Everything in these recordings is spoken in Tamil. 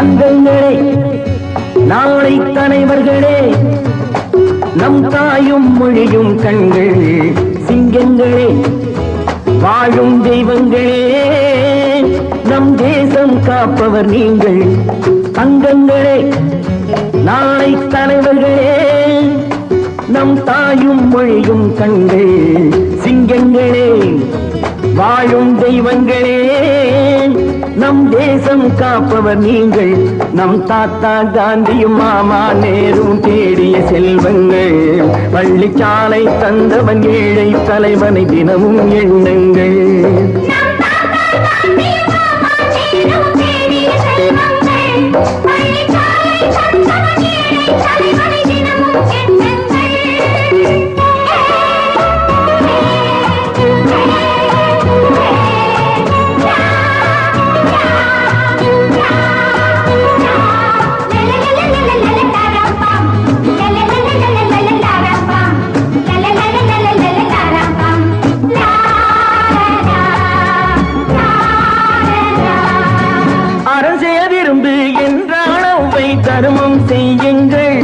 தங்கங்களே, நாளை தலைவர்களே, நம் தாயும் மொழியும் கண்கள் சிங்கங்களே, வாழும் தெய்வங்களே, நம் தேசம் காப்பவர் நீங்கள். தங்கங்களே, நாளை தலைவர்களே, நம் தாயும் மொழியும் கண்கள் சிங்கங்களே, வாழும் தெய்வங்களே, நம் தேசம் காப்பவர் நீங்கள். நம் தாத்தா காந்தியும் மாமா நேரும் தேடிய செல்வங்கள், பள்ளிச்சாலை தந்தவன் ஏழை தலைவனை தினமும் எண்ணுங்கள். தர்மம் செய்யுங்கள்,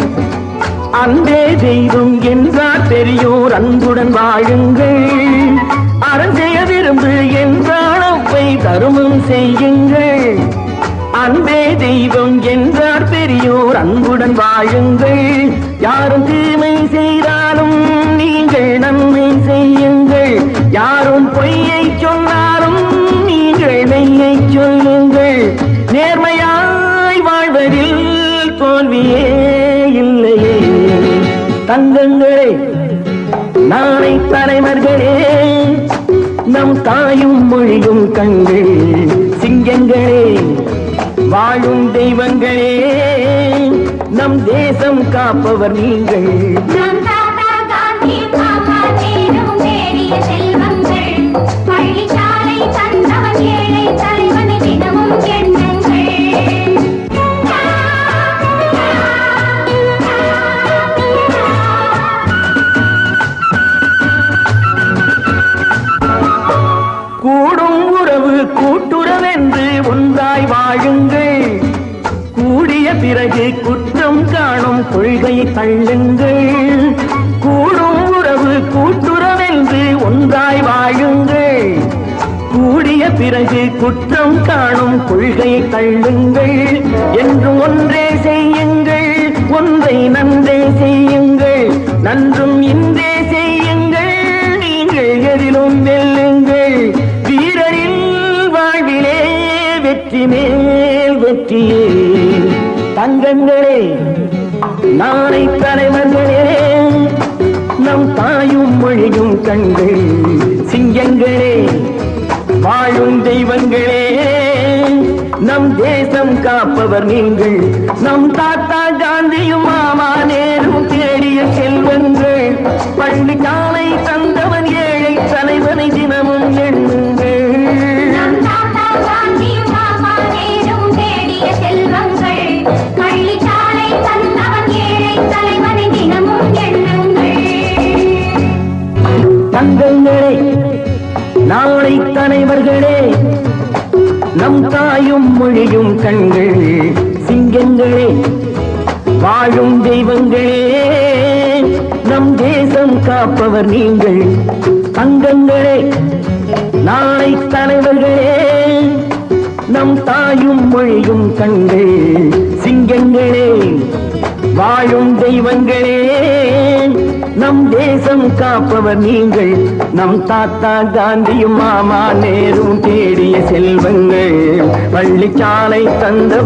அன்பே தெய்வம் என்றார் பெரியோர் அன்புடன் வாழுங்கள். அறஞ்செய்ய விரும்பு என்றால் அவ்வை தர்மம் செய்யுங்கள், அன்பே தெய்வம் என்றார் பெரியோர் அன்புடன் வாழுங்கள். யாரும் தீமை செய்தாலும் நீங்கள் நன்மை செய்யுங்கள், யாரும் பொய்யை சொன்னாலும் நீங்கள் மெய்யை சொல்லுங்கள். நேர்மையாய் வாழ்வதில் தோல்வியே இல்லையே. தங்கங்களே, நாளை தலைவர்களே, நம் தாயும் மொழியும் கண்கள் சிங்கங்களே, வாழும் தெய்வங்களே, நம் தேசம் காப்பவர் நீங்கள். கூடும் உறவு கூட்டுறவென்று ஒன்றாய் வாழுங்கள், கூடிய பிறகு குற்றம் காணும் கொள்கையை தள்ளுங்கள். கூடும் உறவு கூட்டுறவென்று ஒன்றாய் வாழுங்கள், கூடிய பிறகு குற்றம் காணும் கொள்கையை தள்ளுங்கள். என்றும் ஒன்றே செய்யுங்கள், ஒன்றை நன்றே செய்யுங்கள், நன்றும் இன்றே செய்யுங்கள், நீங்கள் எதிலும் வெல்லுங்கள். வீரரின் வாழ்விலே வெற்றி மேல் வெற்றியே. தங்கங்களே, நாளை தலைவர்களே, நம் தாயும் மொழியும் கண்கள் சிங்கங்களே, வாழும் தெய்வங்களே, நம் தேசம் காப்பவர் நீங்கள். நம் தாத்தா காந்தியும் மாமா நேரும் தேடிய செல்வங்கள், பள்ளிச்சாலை தந்தவன் ஏழை தலைவனை தினமும் எண்ணுங்கள். தங்கங்களே, நாளை தலைவர்களே, நம் தாயும் மொழியும் கண்கள் சிங்கங்களே, வாழும் தெய்வங்களே, நம் தேசம் காப்பவர் நீங்கள். தங்கங்களே, நாளை தலைவர்களே, நம் தாயும் மொழியும் கண்கள் சிங்கங்களே, வாழும் தெய்வங்களே, நம் தேசம் காப்பவர் நீங்கள். நம் தாத்தா காந்தியும் மாமா நேரும் தேடிய செல்வங்கள், பள்ளிச்சாலை தந்த